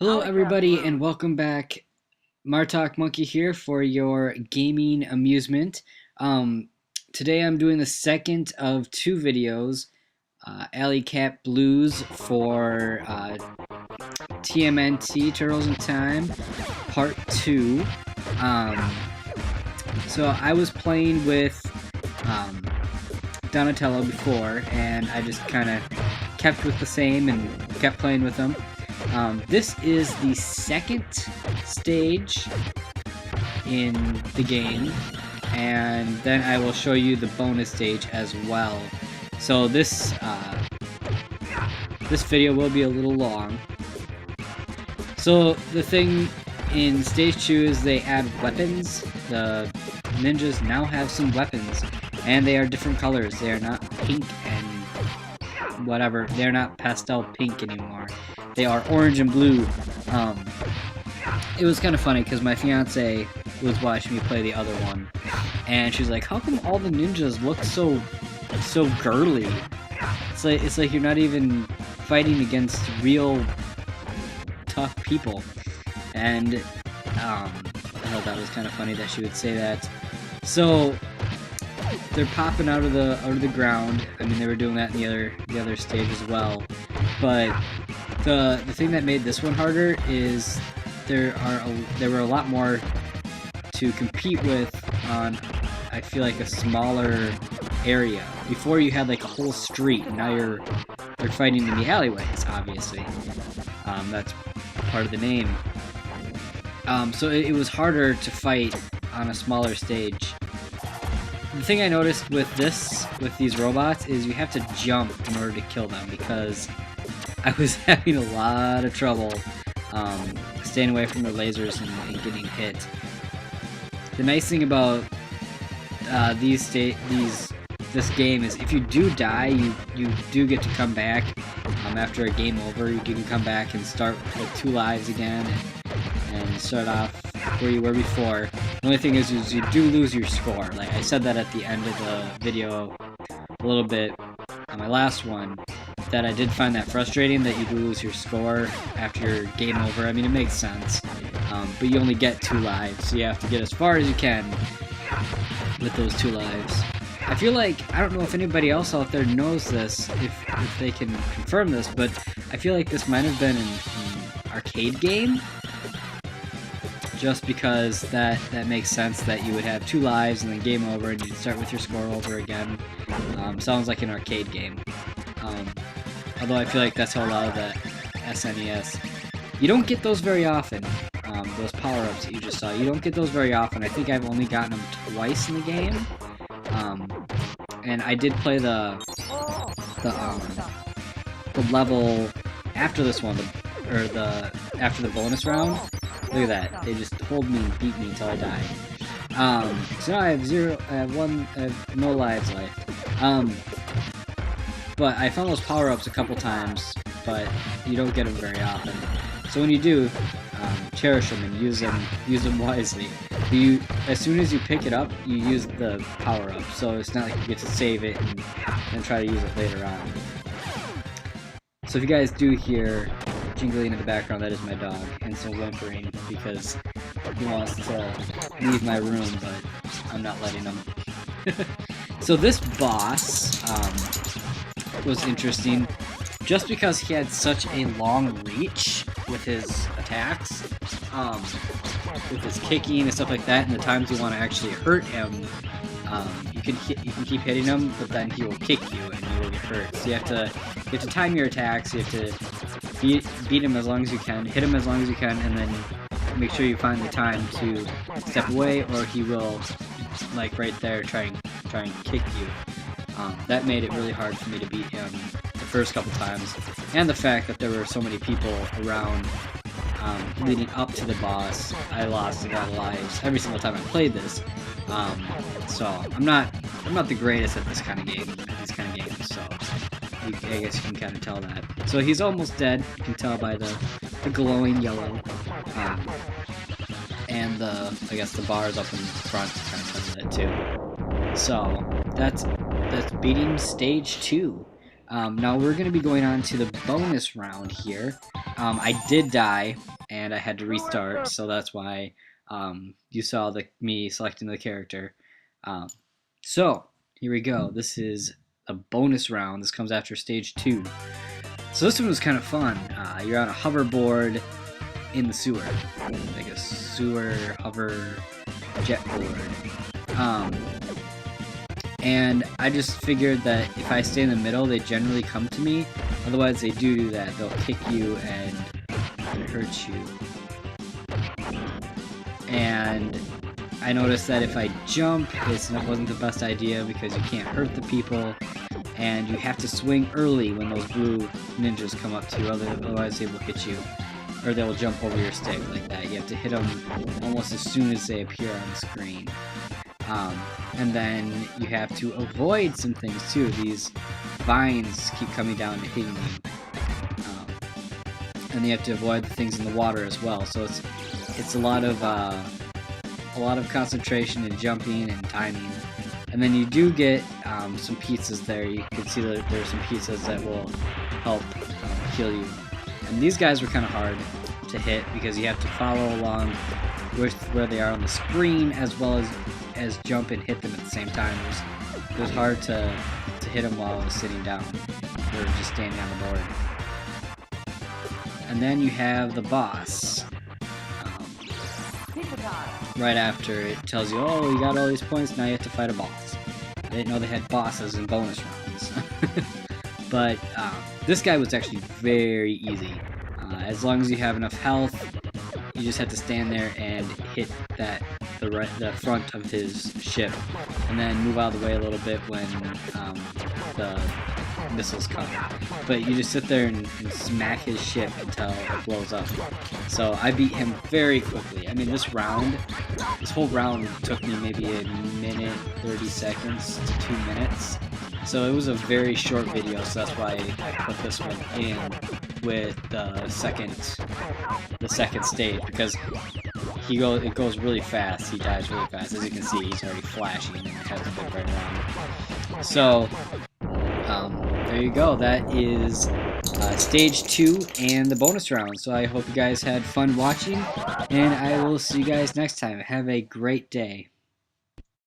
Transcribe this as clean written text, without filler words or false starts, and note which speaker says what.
Speaker 1: Hello, everybody, and welcome back. MartokMonkey here for your gaming amusement. Today I'm doing the second of two videos, Alley Cat Blues for TMNT-Turtles in Time, Part 2. Um, so I was playing with Donatello before, and I just kind of kept with the same and kept playing with them. This is the second stage in the game, and then I will show you the bonus stage as well. So this video will be a little long. So the thing in stage 2 is they add weapons. The ninjas now have some weapons, and they are different colors. They are not pink and whatever. They're not pastel pink anymore. They are orange and blue. It was kind of funny because my fiance was watching me play the other one, and she's like, "How come all the ninjas look so girly? It's like you're not even fighting against real tough people." And I thought that was kind of funny that she would say that. So they're popping out of the ground. I mean, they were doing that in the other stage as well, but the thing that made this one harder is there were a lot more to compete with on, I feel like, a smaller area. Before you had like a whole street, and now you're fighting in the alleyways, obviously. That's part of the name. So it was harder to fight on a smaller stage. The thing I noticed with these robots is you have to jump in order to kill them, because I was having a lot of trouble staying away from the lasers and getting hit. The nice thing about this game is if you do die, you do get to come back after a game over. You can come back and start with 2 lives again and start off where you were before. The only thing is you do lose your score. Like I said that at the end of the video a little bit on my last one, that I did find that frustrating that you do lose your score after your game over. I mean, it makes sense, but you only get 2 lives, so you have to get as far as you can with those 2 lives. I feel like, I don't know if anybody else out there knows this, if they can confirm this, but I feel like this might have been an arcade game, just because that makes sense that you would have 2 lives and then game over and you'd start with your score over again. Sounds like an arcade game. Although I feel like that's how a lot of the SNES. You don't get those very often. Those power-ups that you just saw. You don't get those very often. I think I've only gotten them twice in the game. And I did play the level after this one, after the bonus round. Look at that. They just hold me and beat me until I die. So now I have no lives left. But I found those power-ups a couple times, but you don't get them very often. So when you do, cherish them and use them wisely. As soon as you pick it up, you use the power-up, so it's not like you get to save it and try to use it later on. So if you guys do hear jingling in the background, that is my dog, and some whimpering, because he wants to leave my room, but I'm not letting him. So this boss was interesting, just because he had such a long reach with his attacks, with his kicking and stuff like that, and the times you want to actually hurt him, you can keep hitting him, but then he will kick you and you will get hurt. So you have to time your attacks. You have to beat him as long as you can, hit him as long as you can, and then make sure you find the time to step away, or he will, like right there, try and kick you. That made it really hard for me to beat him the first couple times, and the fact that there were so many people around leading up to the boss. I lost a lot of lives every single time I played this. So I'm not the greatest at these kind of games. So I guess you can kind of tell that. So he's almost dead. You can tell by the glowing yellow, and I guess the bars up in front kind of tells that too. So that's beating stage 2. Now we're going to be going on to the bonus round here. I did die, and I had to restart, so that's why you saw me selecting the character. Um, so, here we go. This is a bonus round. This comes after stage 2. So this one was kind of fun. You're on a hoverboard in the sewer. Like a sewer hover jet board. And I just figured that if I stay in the middle, they generally come to me. Otherwise, they do that. They'll kick you and hurt you. And I noticed that if I jump, it wasn't the best idea because you can't hurt the people. And you have to swing early when those blue ninjas come up to you, otherwise they will hit you. Or they will jump over your stick like that. You have to hit them almost as soon as they appear on the screen. And then you have to avoid some things too. These vines keep coming down and hitting you. And you have to avoid the things in the water as well. So it's a lot of concentration and jumping and timing. And then you do get some pizzas there. You can see that there are some pizzas that will help heal you. And these guys were kind of hard to hit because you have to follow along with where they are on the screen as well as jump and hit them at the same time. It was hard to hit them while I was sitting down or just standing on the board. And then you have the boss. Right after it tells you, oh, you got all these points, now you have to fight a boss. I didn't know they had bosses in bonus rounds. But this guy was actually very easy. As long as you have enough health, you just have to stand there and hit the front of his ship, and then move out of the way a little bit when the missiles come. But you just sit there and smack his ship until it blows up. So I beat him very quickly. I mean, this whole round took me maybe a minute, 30 seconds to 2 minutes. So it was a very short video, so that's why I put this one in with the second stage, because it goes really fast. He dies really fast. As you can see, he's already flashing and has a bit right around. So there you go. That is stage 2 and the bonus round. So I hope you guys had fun watching, and I will see you guys next time. Have a great day.